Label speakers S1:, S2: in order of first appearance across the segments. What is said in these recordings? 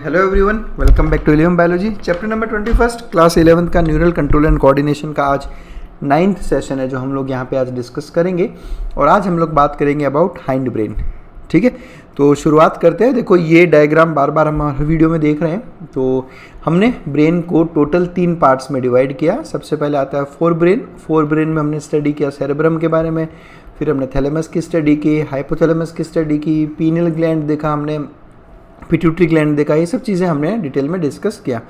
S1: Hello everyone, welcome back to इलियम biology chapter number 21 class 11th का neural control and coordination का आज 9th session है जो हम लोग यहाँ पे आज डिस्कस करेंगे। और आज हम लोग बात करेंगे अबाउट हाइंड ब्रेन। ठीक है, तो शुरुआत करते हैं। देखो ये डायग्राम बार बार हम हर वीडियो में देख रहे हैं। तो हमने ब्रेन को टोटल 3 पार्ट्स में डिवाइड किया। सबसे पहले आता है फोर ब्रेन में हमने स्टडी किया सेरेब्रम के बारे में, फिर हमने थैलेमस की स्टडी की, हाइपोथैलेमस की स्टडी की, पीनियल ग्लैंड देखा हमने, पिट्यूटरी ग्लैंड देखा, ये सब चीज़ें हमने डिटेल में डिस्कस किया।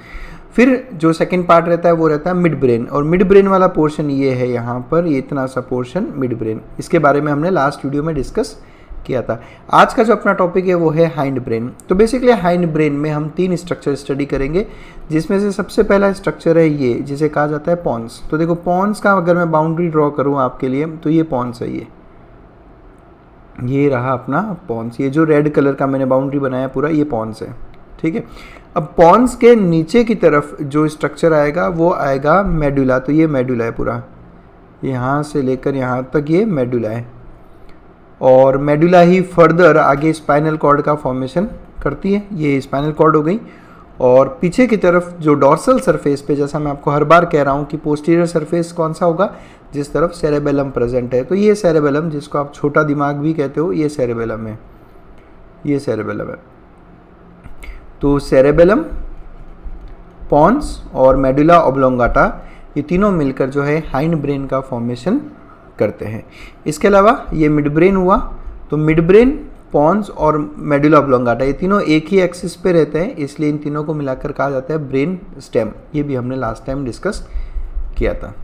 S1: फिर जो सेकंड पार्ट रहता है वो रहता है मिड ब्रेन, और मिड ब्रेन वाला पोर्शन ये है यहाँ पर, ये इतना सा पोर्शन मिड ब्रेन, इसके बारे में हमने लास्ट वीडियो में डिस्कस किया था। आज का जो अपना टॉपिक है वो है हाइंड ब्रेन। तो बेसिकली हाइंड ब्रेन में हम 3 स्ट्रक्चर स्टडी करेंगे, जिसमें से सबसे पहला स्ट्रक्चर है ये, जिसे कहा जाता है पॉन्स। तो देखो पॉन्स का अगर मैं बाउंड्री ड्रॉ करूँ आपके लिए, तो ये पॉन्स है, ये रहा अपना पॉन्स। ये जो रेड कलर का मैंने बाउंड्री बनाया पूरा, ये पॉन्स है। ठीक है, अब पॉन्स के नीचे की तरफ जो स्ट्रक्चर आएगा वो आएगा मेडुला। तो ये मेडुला है पूरा, यहाँ से लेकर यहाँ तक ये मेडुला है, और मेडुला ही फर्दर आगे स्पाइनल कॉर्ड का फॉर्मेशन करती है। ये स्पाइनल कॉर्ड हो गई। और पीछे की तरफ जो डॉर्सल सरफेस पे, जैसा मैं आपको हर बार कह रहा हूँ कि पोस्टीरियर सरफेस कौन सा होगा, जिस तरफ सेरेबेलम प्रेजेंट है। तो ये सेरेबेलम, जिसको आप छोटा दिमाग भी कहते हो, ये सेरेबेलम है, ये सेरेबेलम है। तो सेरेबेलम, पॉन्स और मेडुला ऑब्लोंगाटा, ये तीनों मिलकर जो है हाइंड ब्रेन का फॉर्मेशन करते हैं। इसके अलावा ये मिड ब्रेन हुआ। तो मिड ब्रेन, पॉन्स और मेडुला ऑब्लोंगाटा, ये तीनों एक ही एक्सिस पे रहते हैं, इसलिए इन तीनों को मिलाकर कहा जाता है ब्रेन स्टेम। ये भी हमने लास्ट टाइम डिस्कस किया था।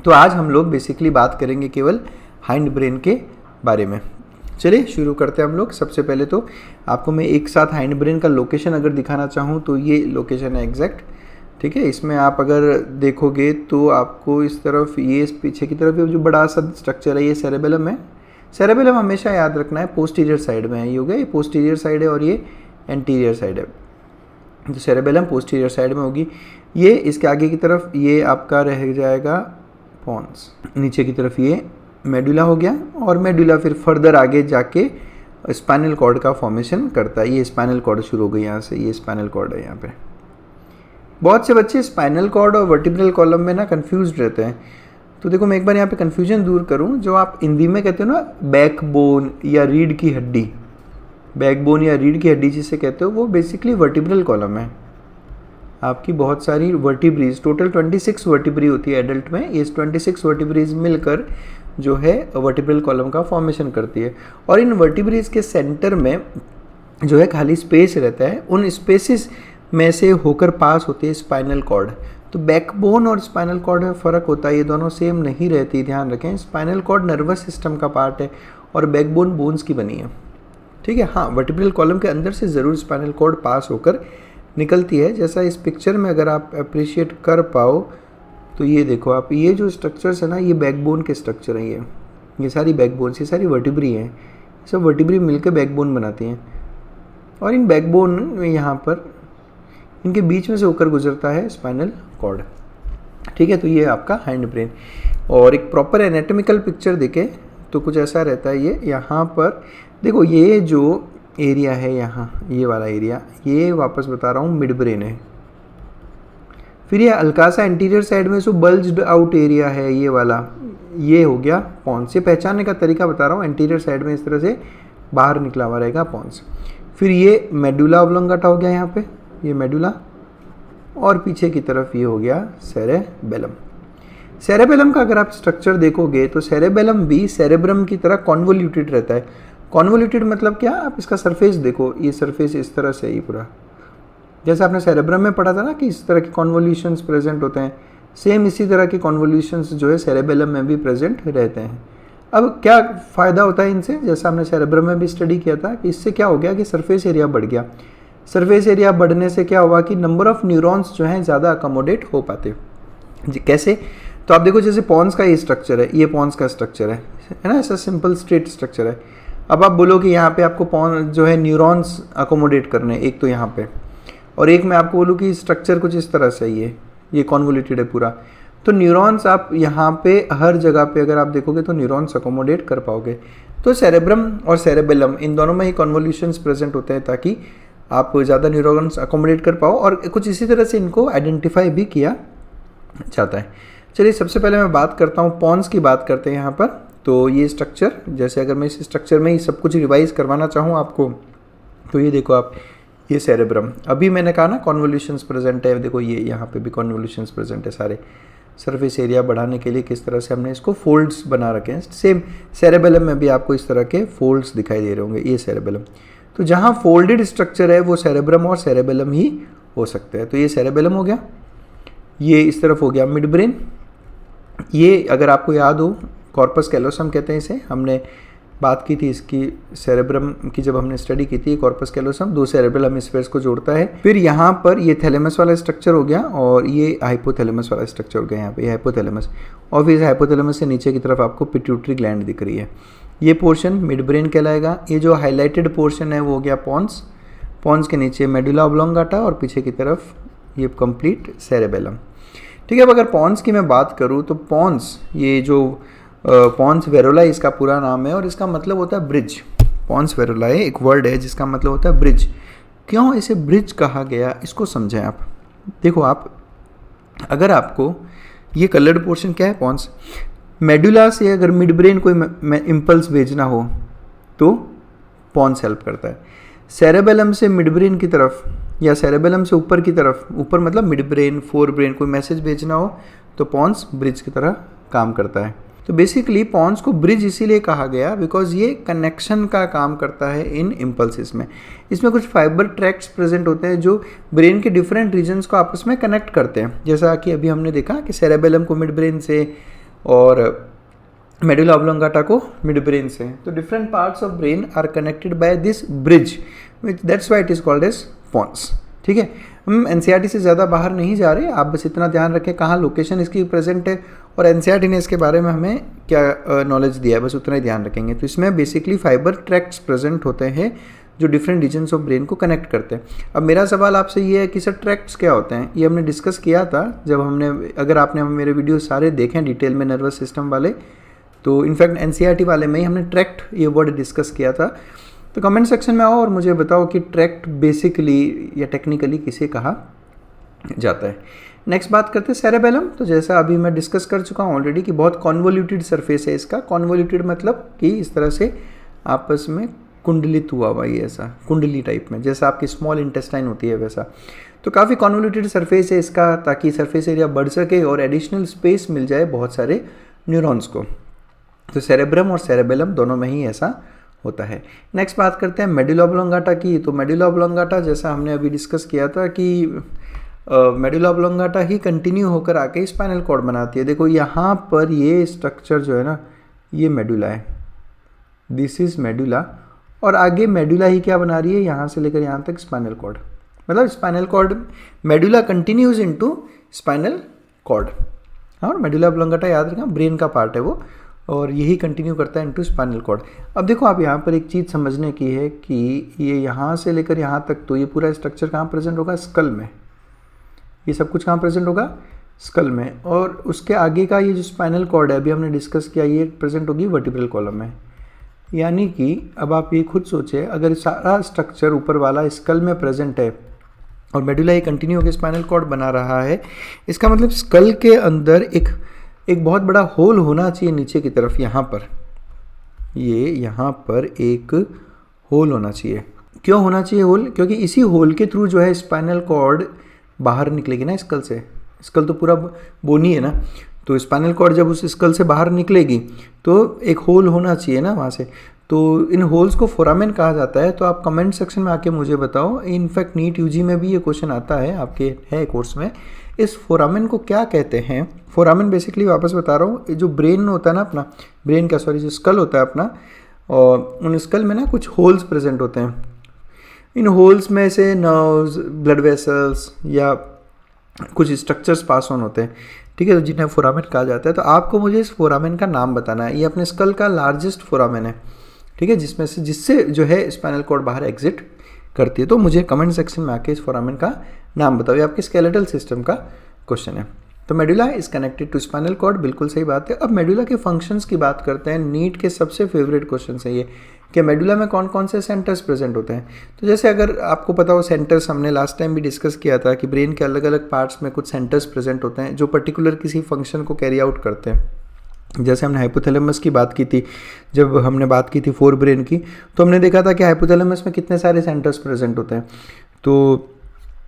S1: तो आज हम लोग बेसिकली बात करेंगे केवल हाइंड ब्रेन के बारे में। चलिए शुरू करते हैं हम लोग। सबसे पहले तो आपको मैं एक साथ हाइंड ब्रेन का लोकेशन अगर दिखाना चाहूँ तो ये लोकेशन है एग्जैक्ट। ठीक है, इसमें आप अगर देखोगे तो आपको इस तरफ, ये पीछे की तरफ जो बड़ा सा स्ट्रक्चर है, ये सेरेबेलम है। सेरेबेलम हमेशा याद रखना है पोस्टीरियर साइड में है। ये हो गया, ये पोस्टीरियर साइड है और ये एंटीरियर साइड है। तो सेरेबेलम पोस्टीरियर साइड में होगी। ये इसके आगे की तरफ ये आपका रह जाएगा पॉन्स, नीचे की तरफ ये मेडुला हो गया, और मेडुला फिर फर्दर आगे जाके स्पाइनल कॉर्ड का फॉर्मेशन करता है। ये स्पाइनल कॉर्ड शुरू हो गई यहाँ से, ये स्पाइनल कॉर्ड है यहाँ पे। बहुत से बच्चे स्पाइनल कॉर्ड और वर्टिब्रल कॉलम में ना कंफ्यूज रहते हैं। तो देखो मैं एक बार यहाँ पे कन्फ्यूजन दूर करूँ। जो आप हिंदी में कहते हो ना बैकबोन या रीढ़ की हड्डी, बैकबोन या रीढ़ की हड्डी जिसे कहते हो, वो बेसिकली वर्टिब्रल कॉलम है। आपकी बहुत सारी वर्टिब्रीज, टोटल 26 वर्टिब्री होती है एडल्ट में। ये 26 वर्टिब्रीज मिलकर जो है वर्टिब्रल कॉलम का फॉर्मेशन करती है। और इन वर्टिब्रीज के सेंटर में जो है खाली स्पेस रहता है, उन स्पेसिस में से होकर पास होती है स्पाइनल कॉर्ड। तो बैकबोन और स्पाइनल कॉर्ड में फ़र्क होता है, ये दोनों सेम नहीं रहती, ध्यान रखें। स्पाइनल कॉर्ड नर्वस सिस्टम का पार्ट है और बैकबोन बोन्स की बनी है। ठीक है, हाँ, वर्टिब्रल कॉलम के अंदर से ज़रूर स्पाइनल कॉर्ड पास होकर निकलती है। जैसा इस पिक्चर में अगर आप अप्रिशिएट कर पाओ तो ये देखो आप, ये जो स्ट्रक्चर्स है ना, ये बैकबोन के स्ट्रक्चर हैं। ये सारी बैकबोन्स, ये सारी वर्टिब्री हैं, सब वर्टिब्री मिलकर बैकबोन बनाती हैं। और इन बैकबोन में यहाँ पर इनके बीच में से होकर गुजरता है स्पाइनल कॉर्ड। ठीक है, तो ये आपका हाइंड ब्रेन। और एक प्रॉपर एनाटॉमिकल पिक्चर देखे तो कुछ ऐसा रहता है। ये यहाँ पर देखो, ये जो एरिया है यहाँ, ये वाला एरिया, ये वापस बता रहा हूँ मिड ब्रेन है। फिर ये हल्का सा एंटीरियर साइड में जो बल्ज्ड आउट एरिया है, ये वाला, ये हो गया पॉन्स। ये पहचानने का तरीका बता रहा हूँ, एंटीरियर साइड में इस तरह से बाहर निकला हुआ रहेगा पॉन्स। फिर ये मेडुला ऑब्लोंगाटा हो गया यहाँ पे, ये मेडुला, और पीछे की तरफ ये हो गया सेरेबेलम। सेरेबेलम का अगर आप स्ट्रक्चर देखोगे तो सेरेबेलम भी सेरेब्रम की तरह कॉन्वोल्यूटेड रहता है। कॉन्वोल्यूटेड मतलब क्या, आप इसका सरफेस देखो, ये सरफेस इस तरह से, ये पूरा जैसा आपने सेरेब्रम में पढ़ा था ना कि इस तरह के कॉन्वोल्यूशंस प्रेजेंट होते हैं, सेम इसी तरह के कॉन्वोल्यूशंस जो है सेरेबेलम में भी प्रेजेंट रहते हैं। अब क्या फ़ायदा होता है इनसे, जैसा हमने सेरेब्रम में भी स्टडी किया था कि इससे क्या हो गया कि सरफेस एरिया बढ़ गया। सरफेस एरिया बढ़ने से क्या हुआ कि नंबर ऑफ़ न्यूरॉन्स जो हैं ज़्यादा अकोमोडेट हो पाते। कैसे, तो आप देखो जैसे पॉन्स का ये स्ट्रक्चर है, ये पॉन्स का स्ट्रक्चर है ना, ऐसा सिंपल स्ट्रेट स्ट्रक्चर है। अब आप बोलो कि यहाँ पे आपको पॉन्स जो है न्यूरॉन्स अकोमोडेट करने, एक तो यहाँ पे, और एक मैं आपको बोलूँ कि स्ट्रक्चर कुछ इस तरह से ही है, ये कॉन्वोल्यूटेड है पूरा। तो न्यूरॉन्स आप यहाँ पे हर जगह पे अगर आप देखोगे तो न्यूरॉन्स अकोमोडेट कर पाओगे। तो सेरेब्रम और सेरेबेलम इन दोनों में ही कॉन्वोल्यूशंस प्रेजेंट होते हैं ताकि आप ज़्यादा न्यूरॉन्स अकोमोडेट कर पाओ, और कुछ इसी तरह से इनको आइडेंटिफाई भी किया जाता है। चलिए सबसे पहले मैं बात करता हूँ पॉन्स की, बात करते हैं यहाँ पर। तो ये स्ट्रक्चर, जैसे अगर मैं इस स्ट्रक्चर में ही सब कुछ रिवाइज करवाना चाहूँ आपको, तो ये देखो आप, ये सेरेब्रम, अभी मैंने कहा ना कॉन्वोल्यूशंस प्रेजेंट है, देखो ये यहाँ पे भी कॉन्वोल्यूशंस प्रेजेंट है सारे। सरफेस एरिया बढ़ाने के लिए किस तरह से हमने इसको फोल्ड्स बना रखे हैं, सेम सेरेबेलम में भी आपको इस तरह के फोल्ड्स दिखाई दे रहे होंगे, ये सेरेबेलम। तो जहाँ फोल्डेड स्ट्रक्चर है वो सेरेब्रम और सेरेबेलम ही हो सकते हैं। तो ये सेरेबेलम हो गया, ये इस तरफ हो गया मिड ब्रेन। ये अगर आपको याद हो कॉर्पस कैलोसम कहते हैं इसे, हमने बात की थी इसकी सेरेब्रम की जब हमने स्टडी की थी। कॉर्पस कैलोसम 2 सेरेब्रल हेमिस्फीयर्स को जोड़ता है। फिर यहाँ पर ये थैलेमस वाला स्ट्रक्चर हो गया और ये हाइपोथैलेमस वाला स्ट्रक्चर हो गया, यहाँ पे ये हाइपोथैलेमस, और फिर हाइपोथैलेमस से नीचे की तरफ आपको पिट्यूटरी ग्लैंड दिख रही है। ये पोर्शन मिड ब्रेन कहलाएगा। ये जो हाईलाइटेड पोर्शन है वो हो गया पॉन्स, पॉन्स के नीचे मेडुला ऑब्लोंगाटा और पीछे की तरफ ये कंप्लीट सेरेबेलम। ठीक है, अब अगर पॉन्स की मैं बात करूँ तो पॉन्स, ये जो पॉन्स वेरोलाई इसका पूरा नाम है और इसका मतलब होता है ब्रिज। पॉन्स वेरोलाई एक वर्ड है जिसका मतलब होता है ब्रिज। क्यों इसे ब्रिज कहा गया, इसको समझें आप। देखो आप, अगर आपको ये कलर्ड पोर्शन क्या है पॉन्स, मेडुला से अगर मिड ब्रेन कोई इम्पल्स भेजना हो तो पॉन्स हेल्प करता है। सेरेबेलम से मिड ब्रेन की तरफ या सेरेबेलम से ऊपर की तरफ, ऊपर मतलब मिड ब्रेन, फोर ब्रेन, कोई मैसेज भेजना हो तो पॉन्स ब्रिज की तरह काम करता है। तो बेसिकली पॉन्स को ब्रिज इसीलिए कहा गया बिकॉज ये कनेक्शन का काम करता है इन इम्पल्सिस में। इसमें कुछ फाइबर ट्रैक्ट्स प्रेजेंट होते हैं जो ब्रेन के डिफरेंट रीजन्स को आपस में कनेक्ट करते हैं। जैसा कि अभी हमने देखा कि सेरेबेलम को मिड ब्रेन से और मेडुला ऑब्लोंगाटा को मिड ब्रेन से, तो different parts of brain are connected by this bridge, that's why it is called as pons. ठीक है, हम एनसीईआरटी से ज़्यादा बाहर नहीं जा रहे, आप बस इतना ध्यान रखें कहाँ लोकेशन इसकी प्रेजेंट है और एनसीईआरटी ने इसके बारे में हमें क्या नॉलेज दिया है, बस उतना ही ध्यान रखेंगे। तो इसमें बेसिकली फाइबर ट्रैक्ट्स प्रेजेंट होते हैं जो डिफरेंट रीजन्स ऑफ ब्रेन को कनेक्ट करते हैं। अब मेरा सवाल आपसे ये है कि सर ट्रैक्ट्स क्या होते हैं, ये हमने डिस्कस किया था जब हमने, अगर आपने मेरे वीडियो सारे देखें डिटेल में नर्वस सिस्टम वाले, तो इनफैक्ट एनसीईआरटी वाले में ही हमने ट्रैक्ट ये वर्ड डिस्कस किया था। तो कमेंट सेक्शन में आओ और मुझे बताओ कि ट्रैक्ट बेसिकली या टेक्निकली किसे कहा जाता है। नेक्स्ट बात करते हैं सेरेबेलम। तो जैसा अभी मैं डिस्कस कर चुका हूँ ऑलरेडी कि बहुत कॉन्वोल्यूटेड सरफेस है इसका। कॉन्वोल्यूटेड मतलब कि इस तरह से आपस में कुंडलित हुआ हुआ, ये ऐसा कुंडली टाइप में, जैसा आपकी स्मॉल इंटेस्टाइन होती है वैसा। तो काफ़ी कॉन्वोल्यूटेड सरफेस है इसका, ताकि सरफेस एरिया बढ़ सके और एडिशनल स्पेस मिल जाए बहुत सारे न्यूरॉन्स को। तो सेरेब्रम और सेरेबेलम दोनों में ही ऐसा होता है। नेक्स्ट बात करते हैं मेडुला ऑब्लोंगाटा की। तो मेडुला ऑब्लोंगाटा जैसा हमने अभी डिस्कस किया था कि मेडुला ऑब्लोंगाटा ही कंटिन्यू होकर आके स्पाइनल कॉर्ड बनाती है। देखो यहाँ पर ये स्ट्रक्चर जो है ना, ये मेडुला है, दिस इज मेडुला, और आगे मेडुला ही क्या बना रही है, यहाँ से लेकर यहाँ तक स्पाइनल कॉर्ड, मतलब spinal cord, medulla continues into spinal cord. और मेडुला ऑब्लोंगाटा याद रखना ब्रेन का पार्ट है वो, और यही कंटिन्यू करता है इनटू स्पाइनल कॉर्ड। अब देखो आप यहाँ पर एक चीज़ समझने की है कि ये यहाँ से लेकर यहाँ तक, तो ये पूरा स्ट्रक्चर कहाँ प्रेजेंट होगा, स्कल में। ये सब कुछ कहाँ प्रेजेंट होगा, स्कल में। और उसके आगे का ये जो स्पाइनल कॉर्ड है अभी हमने डिस्कस किया, ये प्रेजेंट होगी वर्टिब्रल कॉलम में। यानी कि अब आप ये खुद सोचें, अगर सारा स्ट्रक्चर ऊपर वाला स्कल में प्रेजेंट है और मेडुला ये कंटिन्यू होकर स्पाइनल कॉर्ड बना रहा है, इसका मतलब स्कल के अंदर एक बहुत बड़ा होल होना चाहिए नीचे की तरफ। यहाँ पर ये यहाँ पर एक होल होना चाहिए। क्यों होना चाहिए होल, क्योंकि इसी होल के थ्रू जो है स्पाइनल कॉर्ड बाहर निकलेगी ना स्कल से। स्कल तो पूरा बोनी है ना, तो स्पाइनल कॉर्ड जब उस स्कल से बाहर निकलेगी तो एक होल होना चाहिए ना वहाँ से। तो इन होल्स को फोरामेन कहा जाता है। तो आप कमेंट सेक्शन में आके मुझे बताओ, इनफैक्ट नीट यूजी में भी ये क्वेश्चन आता है आपके है कोर्स में, इस फोरामेन को क्या कहते हैं। फोरामेन बेसिकली वापस बता रहा हूँ, जो ब्रेन होता है ना अपना, ब्रेन का सॉरी जो स्कल होता है अपना, और उन स्कल में ना कुछ होल्स प्रेजेंट होते हैं। इन होल्स में से नर्व्स, ब्लड वेसल्स या कुछ स्ट्रक्चर्स पास ऑन होते हैं, ठीक है, तो जिन्हें फोरामेन कहा जाता है। तो आपको मुझे इस फोरामेन का नाम बताना है। ये अपने स्कल का लार्जेस्ट फोरामेन है, ठीक है, जिससे जो है स्पाइनल कॉर्ड बाहर एग्जिट करती है। तो मुझे कमेंट सेक्शन में आके इस फोरामेन का नाम बताओ। ये आपके स्केलेटल सिस्टम का क्वेश्चन है। तो medulla is connected to spinal cord, बिल्कुल सही बात है। अब मेडुला के फंक्शंस की बात करते हैं। नीट के सबसे फेवरेट क्वेश्चन है ये कि मेडुला में कौन कौन से सेंटर्स प्रेजेंट होते हैं। तो जैसे अगर आपको पता हो सेंटर्स, हमने लास्ट टाइम भी डिस्कस किया था कि ब्रेन के अलग अलग पार्ट्स में कुछ सेंटर्स प्रेजेंट होते हैं जो पर्टिकुलर किसी फंक्शन को कैरी आउट करते हैं। जैसे हमने हाइपोथैलेमस की बात की थी, जब हमने बात की थी फोर ब्रेन की, तो हमने देखा था कि हाइपोथैलेमस में कितने सारे सेंटर्स प्रेजेंट होते हैं। तो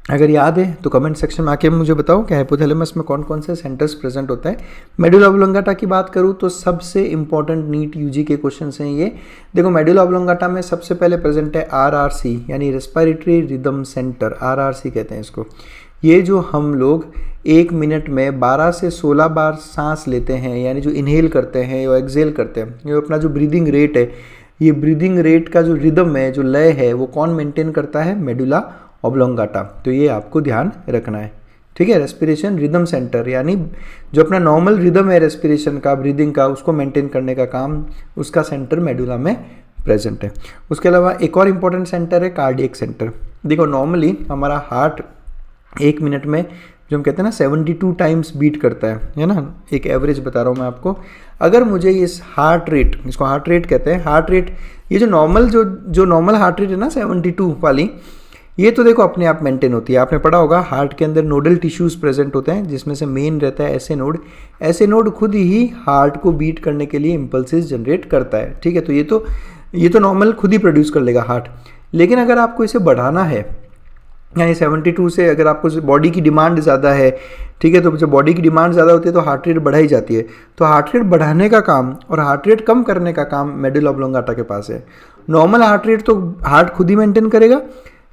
S1: अगर याद है तो कमेंट सेक्शन में आके मुझे बताओ कि हाइपोथैलेमस में कौन कौन से सेंटर्स प्रेजेंट होते हैं। मेडुला ऑब्लोंगाटा की बात करूँ तो सबसे इंपॉर्टेंट नीट यूजी के क्वेश्चन हैं ये। देखो मेडुला ऑब्लोंगाटा में सबसे पहले प्रेजेंट है आरआरसी यानी रेस्पिरेटरी रिदम सेंटर, आरआरसी कहते हैं इसको। ये जो हम लोग 1 मिनट में 12 से 16 बार सांस लेते हैं, यानी जो इनहेल करते हैं या एक्सेल करते हैं, ये अपना जो ब्रीदिंग रेट है, ये ब्रीदिंग रेट का जो रिदम है, जो लय है, वो कौन मेंटेन करता है? Medulla oblongata. तो ये आपको ध्यान रखना है, ठीक है। रेस्पिरेशन रिदम सेंटर यानी जो अपना नॉर्मल रिदम है रेस्पिरेशन का, ब्रीदिंग का, उसको मेंटेन करने का काम उसका सेंटर मेडुला में प्रेजेंट है। उसके अलावा एक और इम्पॉर्टेंट सेंटर है कार्डियक सेंटर। देखो नॉर्मली हमारा हार्ट 1 मिनट में जो हम कहते हैं ना 72 टाइम्स बीट करता है ना, एक एवरेज बता रहा हूँ मैं आपको। अगर मुझे इस हार्ट रेट, इसको हार्ट रेट कहते हैं, हार्ट रेट, ये जो नॉर्मल हार्ट रेट है ना 72 वाली, ये तो देखो अपने आप मेंटेन होती है। आपने पढ़ा होगा हार्ट के अंदर नोडल टिश्यूज प्रेजेंट होते हैं जिसमें से मेन रहता है ऐसे नोड खुद ही हार्ट को बीट करने के लिए इम्पल्सेस जनरेट करता है, ठीक है। तो ये तो नॉर्मल खुद ही प्रोड्यूस कर लेगा हार्ट। लेकिन अगर आपको इसे बढ़ाना है, यानी 72 से अगर आपको बॉडी की डिमांड ज़्यादा है, ठीक है, तो जब बॉडी की डिमांड ज़्यादा होती है तो हार्ट रेट बढ़ाई जाती है। तो हार्ट रेट बढ़ाने का काम और हार्ट रेट कम करने का काम मेडुला ऑब्लोंगाटा के पास है। नॉर्मल हार्ट रेट तो हार्ट खुद ही मेंटेन करेगा,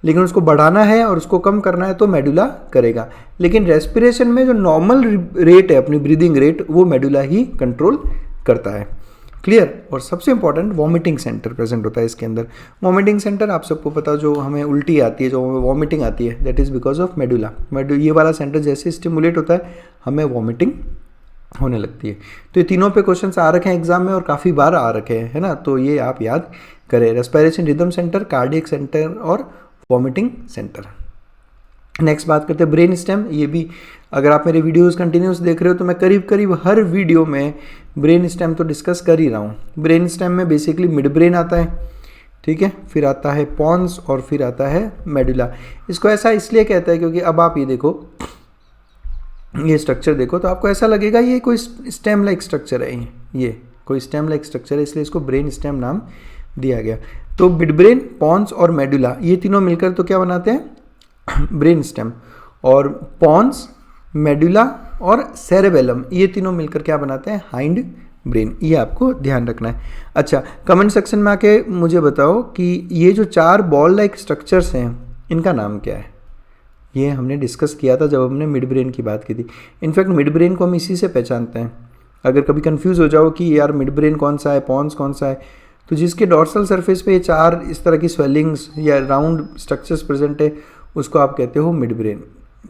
S1: लेकिन उसको बढ़ाना है और उसको कम करना है तो मेडुला करेगा। लेकिन रेस्पिरेशन में जो नॉर्मल रेट है, अपनी ब्रीदिंग रेट, वो मेडुला ही कंट्रोल करता है। क्लियर। और सबसे इंपॉर्टेंट वॉमिटिंग सेंटर प्रेजेंट होता है इसके अंदर। वॉमिटिंग सेंटर आप सबको पता, जो हमें उल्टी आती है, जो हमें वॉमिटिंग आती है, that is because of medulla. ये वाला सेंटर जैसे स्टिमुलेट होता है हमें वॉमिटिंग होने लगती है। तो ये तीनों पे क्वेश्चन आ रखे हैं एग्जाम में और काफ़ी बार आ रखे हैं, है ना। तो ये आप याद करें, respiration rhythm centre, cardiac centre और वॉमिटिंग सेंटर। नेक्स्ट बात करते हैं ब्रेन स्टेम। ये भी अगर आप मेरे वीडियोस कंटिन्यूस देख रहे हो तो मैं करीब करीब हर वीडियो में ब्रेन स्टेम तो डिस्कस कर ही रहा हूँ। ब्रेन स्टेम में बेसिकली मिड ब्रेन आता है, ठीक है, फिर आता है पॉन्स और फिर आता है मेडुला। इसको ऐसा इसलिए कहता है क्योंकि अब आप ये देखो, ये स्ट्रक्चर देखो तो आपको ऐसा लगेगा ये कोई स्टेम लाइक स्ट्रक्चर है, ये कोई स्टेम लाइक स्ट्रक्चर है, इसलिए इसको ब्रेन स्टेम नाम दिया गया। तो मिड ब्रेन, पॉन्स और मेडुला, ये तीनों मिलकर तो क्या बनाते हैं? Brain stem. और पॉन्स, मेडुला और सेरेबेलम, ये तीनों मिलकर क्या बनाते हैं? Hind brain. ये आपको ध्यान रखना है। अच्छा, कमेंट सेक्शन में आके मुझे बताओ कि ये जो 4 बॉल लाइक स्ट्रक्चर्स हैं इनका नाम क्या है? ये हमने डिस्कस किया था जब हमने मिड ब्रेन की बात की थी। इनफैक्ट मिड ब्रेन को हम इसी से पहचानते हैं। अगर कभी कंफ्यूज हो जाओ कि यार मिड ब्रेन कौन सा है, पॉन्स कौन सा है, तो जिसके डॉर्सल सरफेस पे ये 4 इस तरह की स्वेलिंग्स या राउंड स्ट्रक्चर्स प्रेजेंट है उसको आप कहते हो मिड ब्रेन,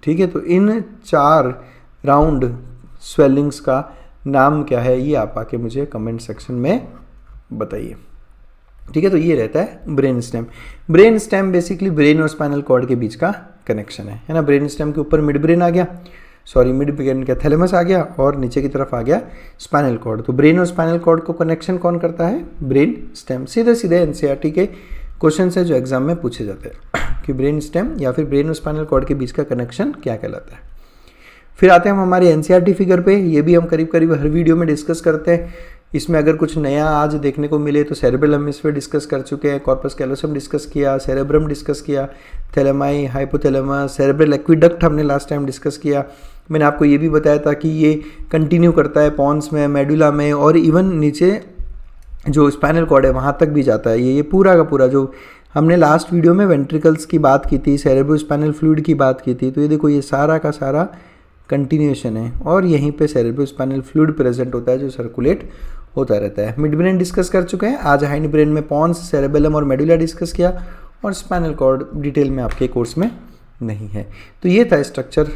S1: ठीक है। तो इन 4 राउंड स्वेलिंग्स का नाम क्या है, ये आप आके मुझे कमेंट सेक्शन में बताइए, ठीक है। तो ये रहता है brain stem. Brain stem basically brain और स्पाइनल कॉर्ड के बीच का कनेक्शन है ना। ब्रेन स्टेम के ऊपर मिड ब्रेन आ गया, सॉरी मिड ब्रेन का थैलेमस आ गया और नीचे की तरफ आ गया स्पाइनल कॉर्ड। तो ब्रेन और स्पाइनल कॉर्ड को कनेक्शन कौन करता है? Brain stem. सीधे सीधे एनसीईआरटी के क्वेश्चन है जो एग्जाम में पूछे जाते हैं कि ब्रेन स्टेम या फिर ब्रेन और स्पाइनल कॉर्ड के बीच का कनेक्शन क्या कहलाता है। फिर आते हैं हम हमारे एनसीईआरटी फिगर पे। ये भी हम करीब करीब हर वीडियो में डिस्कस करते हैं। इसमें अगर कुछ नया आज देखने को मिले तो सेरेब्रल हेमिस्फीयर डिस्कस कर चुके हैं, कॉर्पस कैलोसम डिस्कस किया, सेरेब्रम डिस्कस किया, थैलेमाई, हाइपोथैलेमस, सेरेब्रल एक्विडक्ट हमने लास्ट टाइम डिस्कस किया। मैंने आपको ये भी बताया था कि ये कंटिन्यू करता है पॉन्स में, मेडुला में और इवन नीचे जो स्पाइनल कॉर्ड है वहाँ तक भी जाता है। ये पूरा का पूरा जो हमने लास्ट वीडियो में वेंट्रिकल्स की बात की थी, सेरेब्रो स्पाइनल फ्लूइड की बात की थी, तो ये देखो ये सारा का सारा कंटिन्यूएशन है और यहीं पे सेरेब्रो स्पाइनल फ्लूइड प्रेजेंट होता है जो सर्कुलेट होता रहता है। मिड ब्रेन डिस्कस कर चुके हैं, आज हाइंड ब्रेन में पॉन्स, सेरेबेलम और मेडुला डिस्कस किया और स्पाइनल कॉर्ड डिटेल में आपके कोर्स में नहीं है। तो ये था स्ट्रक्चर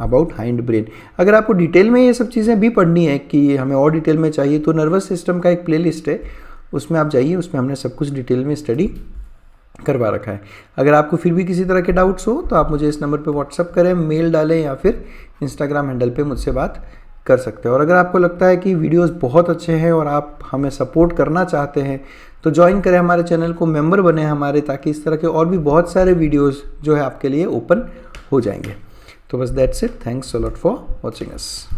S1: अबाउट हाइंड ब्रेन। अगर आपको डिटेल में ये सब चीज़ें भी पढ़नी है कि हमें और डिटेल में चाहिए तो नर्वस सिस्टम का एक प्लेलिस्ट है, उसमें आप जाइए, उसमें हमने सब कुछ डिटेल में स्टडी करवा रखा है। अगर आपको फिर भी किसी तरह के डाउट्स हो तो आप मुझे इस नंबर पे व्हाट्सअप करें, मेल डालें या फिर इंस्टाग्राम हैंडल पे मुझसे बात कर सकते हैं। और अगर आपको लगता है कि वीडियोस बहुत अच्छे हैं और आप हमें सपोर्ट करना चाहते हैं तो ज्वाइन करें हमारे चैनल को, मेंबर बने हमारे, ताकि इस तरह के और भी बहुत सारे वीडियोस जो है आपके लिए ओपन हो जाएंगे। तो बस that's it, thanks a lot for watching us.